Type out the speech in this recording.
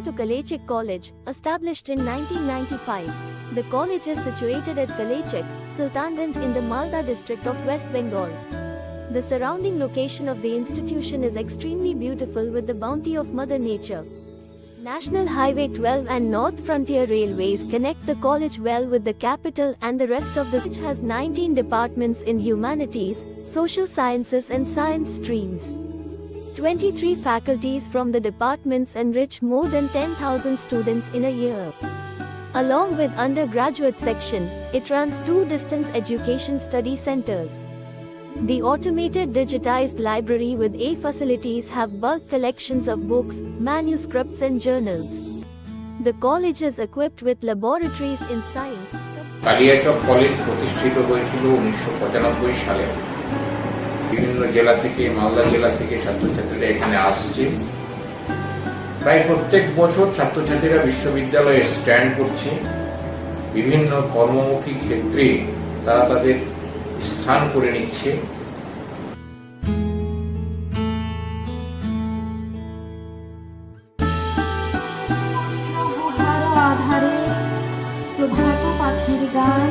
to Kalechik College, established in 1995. The college is situated at Kalechik, Sultanganj in the Malda district of West Bengal. The surrounding location of the institution is extremely beautiful with the bounty of Mother Nature. National Highway 12 and North Frontier Railways connect the college well with the capital, and the rest of the college has 19 departments in humanities, social sciences and science streams. 23 faculties from the departments enrich more than 10,000 students in a year. Along with undergraduate section, it runs 2 distance education study centers. The automated digitized library with A facilities have bulk collections of books, manuscripts and journals. The college is equipped with laboratories in science. Kaliachak college প্রতিষ্ঠিত হয়েছিল 1995 সালে। বিভিন্ন জেলা থেকে, মালদা জেলা থেকে ছাত্রছাত্রীরা এখানে আসছে। প্রায় প্রত্যেক বছর ছাত্রছাত্রীরা বিশ্ববিদ্যালয়ে স্ট্যান্ড করছে। বিভিন্ন কর্মমুখী ক্ষেত্রে তারা তাদের স্থান করে নিচ্ছে। আধারে প্রভাত পাখির গান